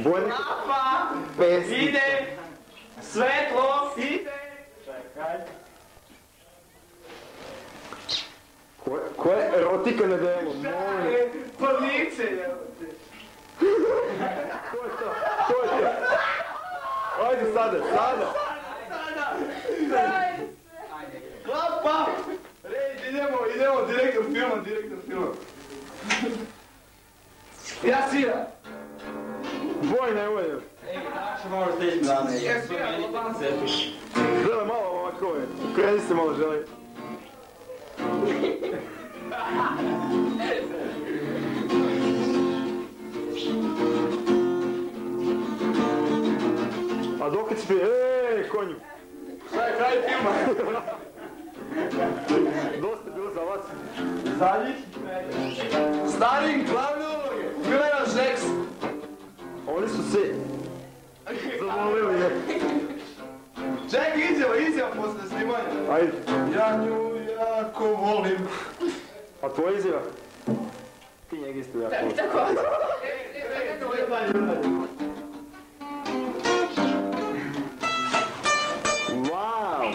Lampa! Ide! Svetlo! Ide! Čekaj. Koje erotika na delu? Po lice, evo te. Ko je to? Ko je to? Ajde sada! Klapa! Rej, idemo direktor filma. Ja sviram. Boj ne uvedim. Ej, naša malo steći dane. Ja sviram, lopan sepiš. Žele malo ovako je. Kreni se malo želi. A dok će ti... konju. Šta je kraj filma? Dosta bilo za vas. Zadnjih? Starim, glavne uloge. Milena Žeks. Oni su se zavolili, ne? Čekaj, izjava posle snimanja. Ajde. Ja nju jako volim. A tvoja izjava? Ti njega isto jako volim. Tako. Wow!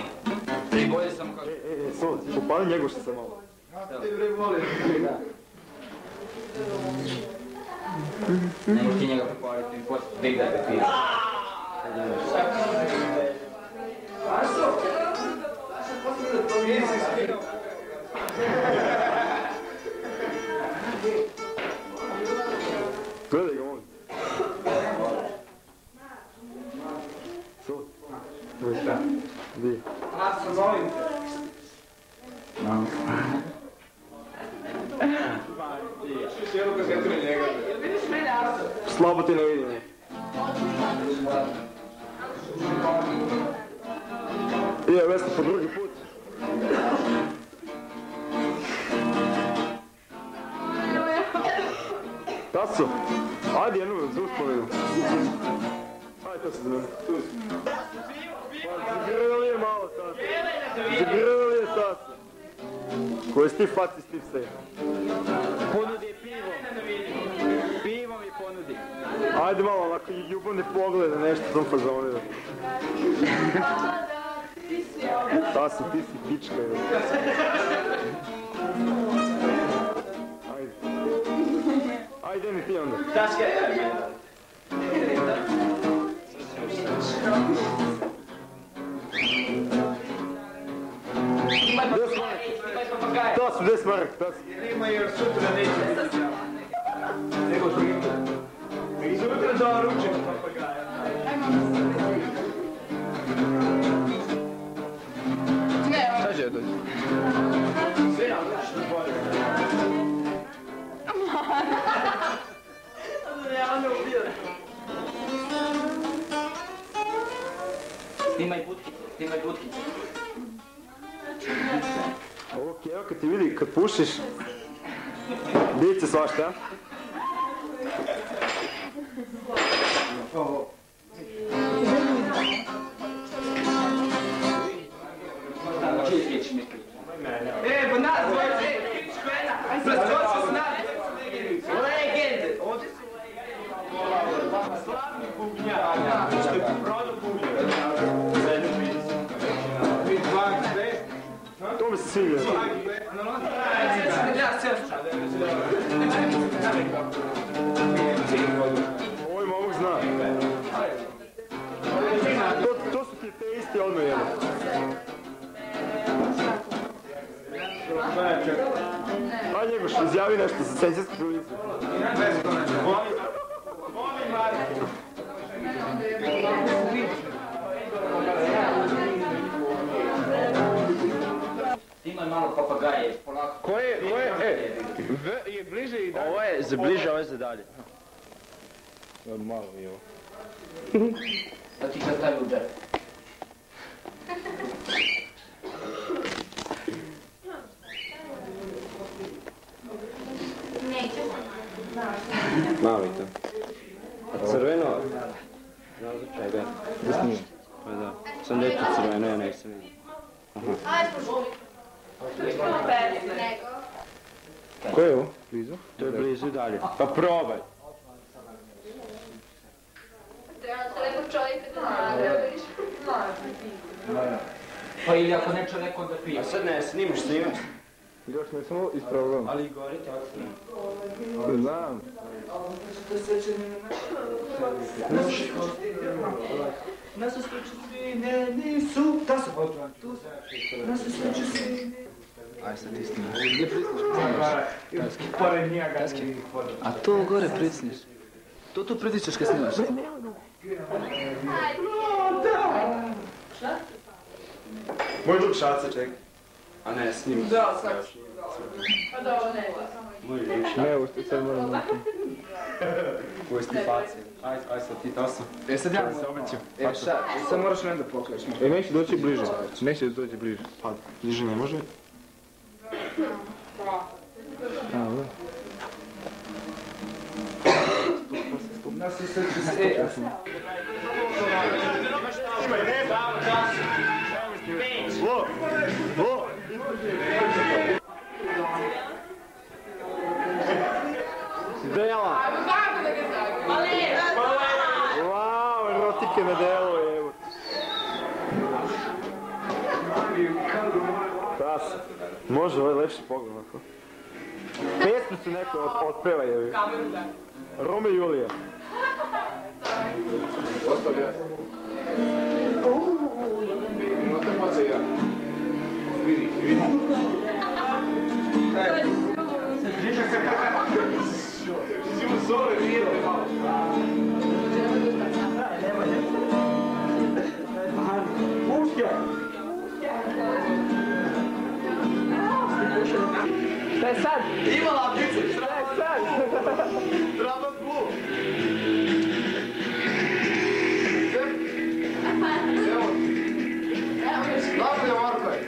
Bolje sam kako... Sol, popali njegu što sam malo. Ja ti bre volim. Nemo ti njega popaliti, mi poslije dek da te pije. Gledaj ga ovdje. Sol. Gdje? Maso, molim te. Cijelo kazetu na njega. Vidiš mene, Arso? Slabo ti ne vidim. Ide, Vesna, po drugi put. Taso, ajde jednu za usporedu. Ajde, to se zove. Zagrli je malo, Taso. Zagrli je, Taso. Koji si ti faci, Steve Stay? Ponudi pivo. Pivo mi ponudi. Ajde malo, onako ljubavni pogled na nešto tom fazonu. Taso, ti si pička. Ajde. Ajde mi ti onda. Taška je. Taso, 10 mark, Taso. Jer ima još sutra neće. Nego sutra. I sutra za ručak papagaja. Šta će je doći? Sve nam doći na bolje. Snimaj putkice. Ok, evo kad ti vidi, kad pušiš, vidite svašta, ja? Pa nas dvoje, škvena, preskočio s nas. Legende. Ovdje su legende. Slavni bubnjar. Što je prodao bubnjar. To mi se sviđa. Ovo mogu zna. To su ti te isti odmah jedno. Aj Njegoš, izjavi nešto za senjsku provinciju. Volim Marko. Snimaj malo papagaje, polako. Ko je, V je bliže i dalje. Ovo je za bliže, ovo je za dalje. Malo je ovo. Da ti kad stavi u džep. Malo je to. A crveno? Nazočaj, da. Da snimam. Pa da. Sam deti crveno, ja ne sam vidio. Ajde, požuri. Nego. Ko je ovo? Blizu? To je blizu dalje. Pa probaj. Treba čovjek da nagradiš. Pa ili ako ne čovjek onda pije. A sad ne, snimaš. Još ne samo ispravljam. Ali i gori tako snima. Znam. Nasu sluču svi, ne, nisu. Da su potrebno. Tu su. Nasu sluču svi. Aj sad ti snimaš. Gdje prisniš? Pored njega. A to gore prisniš. To tu pritisneš kad snimaš. Moj dok šaca ček. A ne, snimaš. Da, sad. Pa da, ovo ne. Moj dok šaca. Ne, ovo ste sad moram da... Pusti faci. Aj sad ti to sam. sad ja se obraćam. Sad moraš mene da pokriješ. Neće doći bliže. Neće doći bliže. Pa, bliže ne može. Nasu sluču svi. Dela! Wow, erotike na delu, evo. Krasno. Može, ovo je lepši pogled, ako. Pesmicu neko otpeva, jevi. Rome i Julija. Ostavlja. No te moće ja. Vidi. Zimo zove, vijete malo. Puške! Šta je sad? Ima lapice, Šta je sad? treba bu. Napolje, Marko je.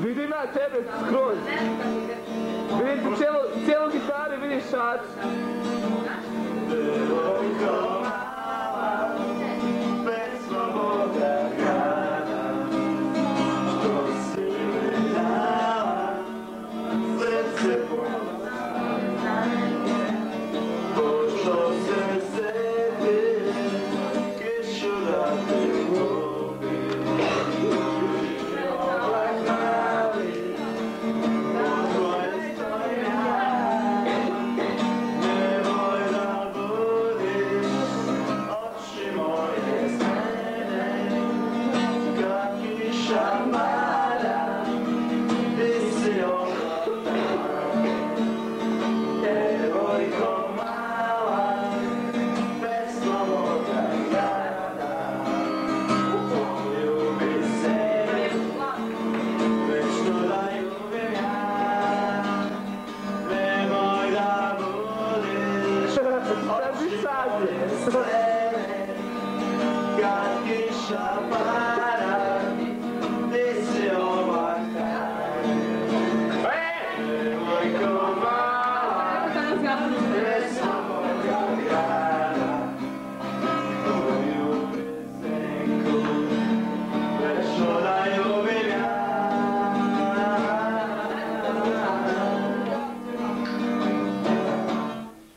Vidim ja tebe skroz. Vidim ti cijelu gitaru, vidiš šac.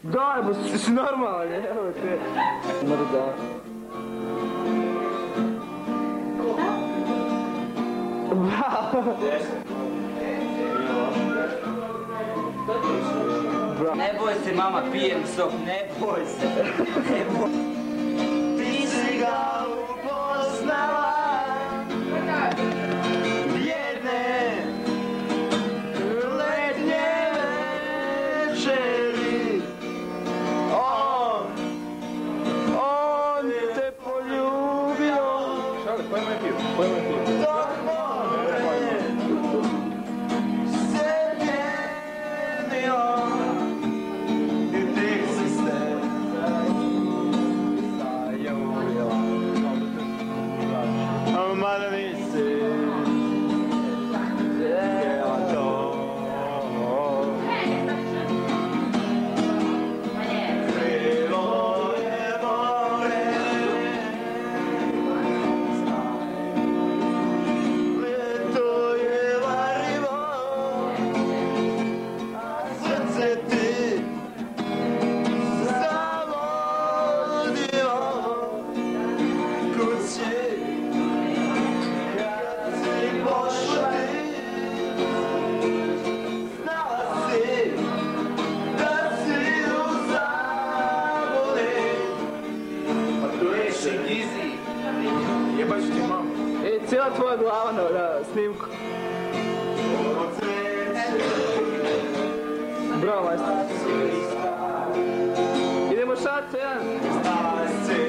Daj, bo si normalan, evo te. Mora da. Bravo. Ne boj se mama, pijem sok, ne boj se. Ne boj. Ti si ga upoznala. Jedne letnje večeri. On te poljubio. Šale, pojma je pio. Dok more se mijenio. I ti si se zaljubila. glava na snimku. Bravo, majstor. Idemo šacu,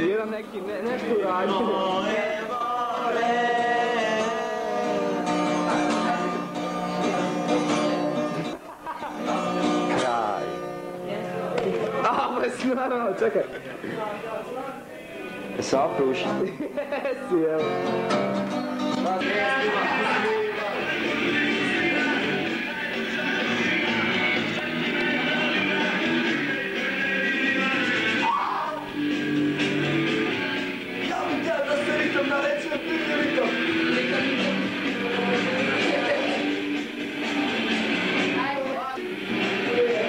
jedan neki, nešto uradi. Kraj. A, pa si naravno, čekaj. Se opruši. Jesi, evo.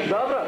Dobro.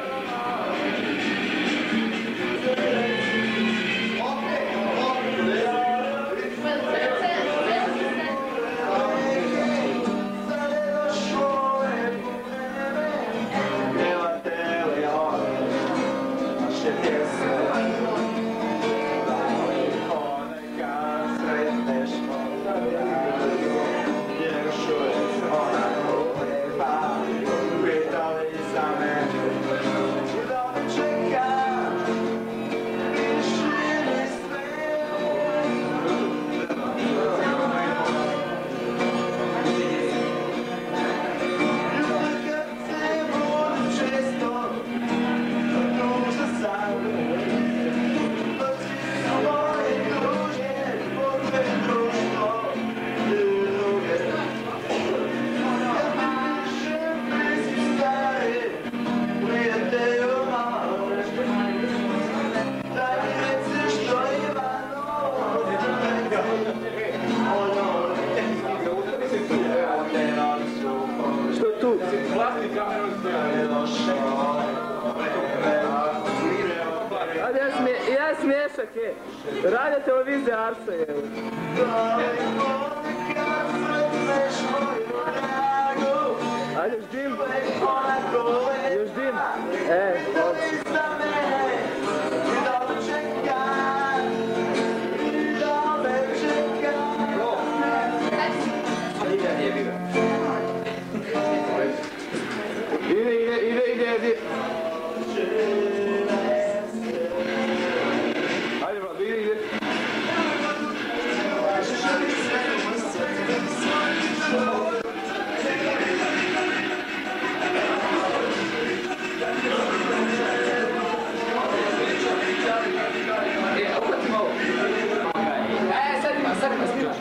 Ja smiješak je. Radio televizija Arsa je. Ajde, još dim. Još dim. Ide. Ajde, brate, ide. Sad ima snimaš.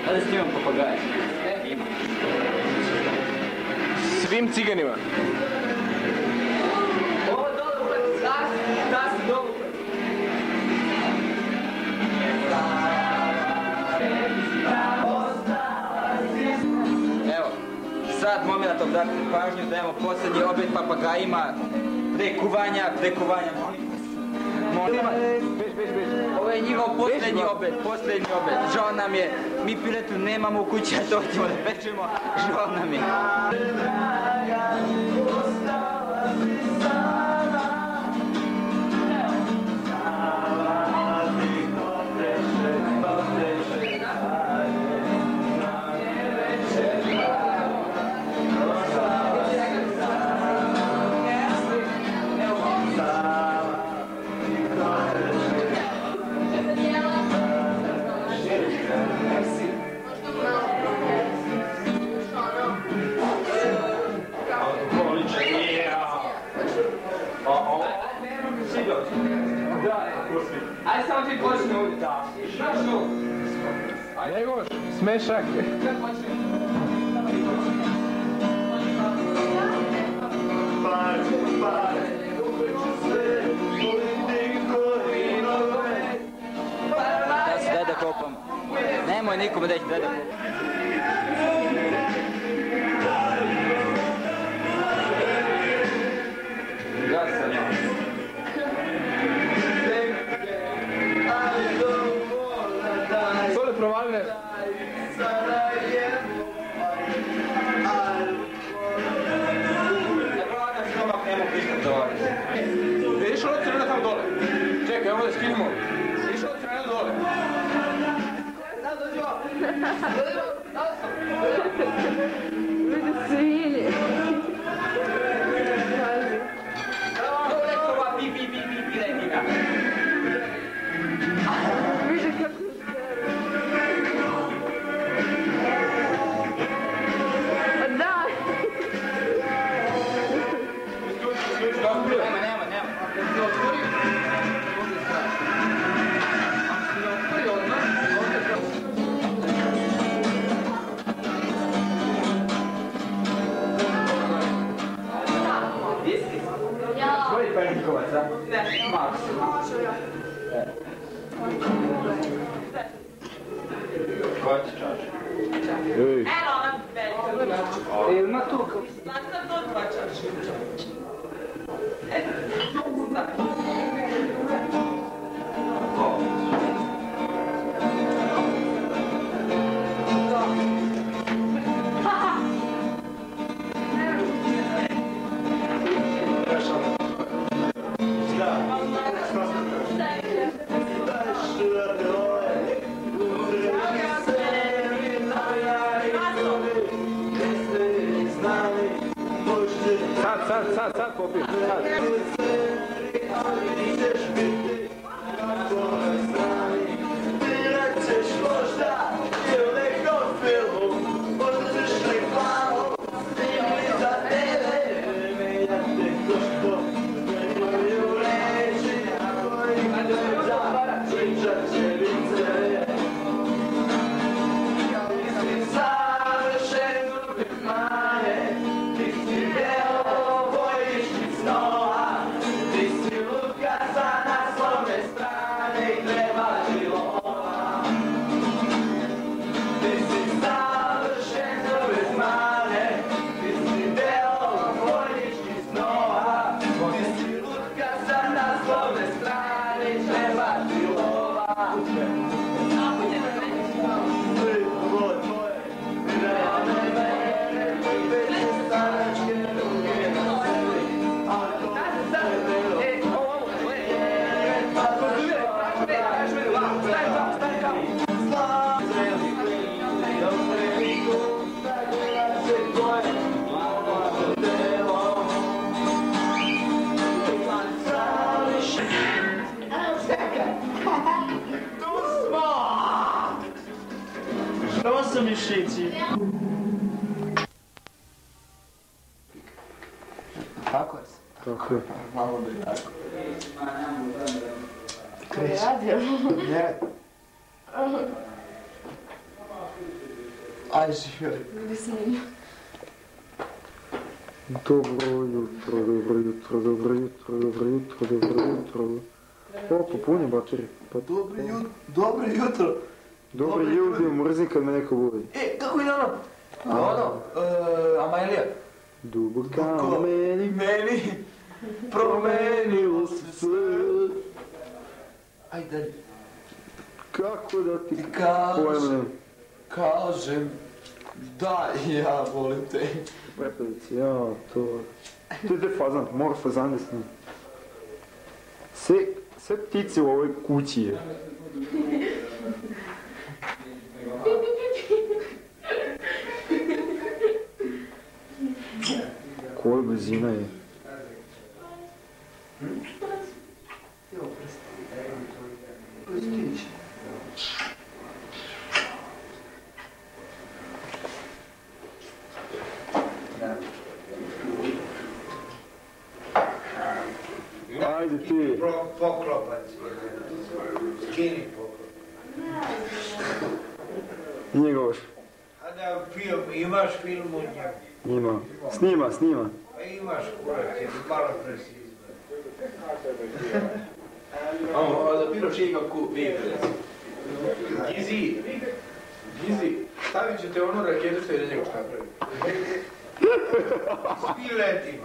Ajde snimam papagaje. Ima. Svim ciganima. Ovo dole upred, da si dole upred. Evo, sad moment obratite pažnju, dajemo posljednji obed papagajima. Prekuvanja. Molim vas. Ovo je njihov posljednji obed. Žao nam je, mi piletu nemamo u kući, a to ćemo da pečemo, žao nam je. Ajde samo ti počne ovdje tako. Znaš ovo? Njegoš, smešak. Da se dede kopamo. Nemoj nikome da ih dede kopamo. Sole provaljne. Vidiš ono crvena tamo dole? Čekaj, ovo da skinimo. Vidiš ono crvena dole? Da, dođi ovo. Koja ti čaša? Ej, Eno, ona velika. Ima tu kao... Znaš sad to dva čaša? sad popij, sad. Što su mišići? Tako je. Tako je. Malo bi tako. Radio. Ne. Aj, živjeli. Ljudi snima. Dobro jutro, dobro jutro, dobro jutro, dobro jutro, dobro jutro. O, popuni baterije. Pa Dobro jutro. Dobro ljudi, mrzim kad me neko budi. E, kako je ono? Amelija. Duboka meni. Meni promenilo se sve. Ajde dalje. Kako da ti Kažem, kažem, da ja volim te. prepelici, ja, to... To je fazan, mora fazan da snim. Sve ptice u ovoj kući je. Koja brzina je. Ajde ti. Poklopac. Skini poklop. Njegoš. A da film, imaš film o njemu? Ima. Snima. Pa imaš kurat, jer malo presizno. Da piro šega ku vidjeli. Gizi, stavit ćete onu raketu što je na njegu šta pravi. Svi letimo.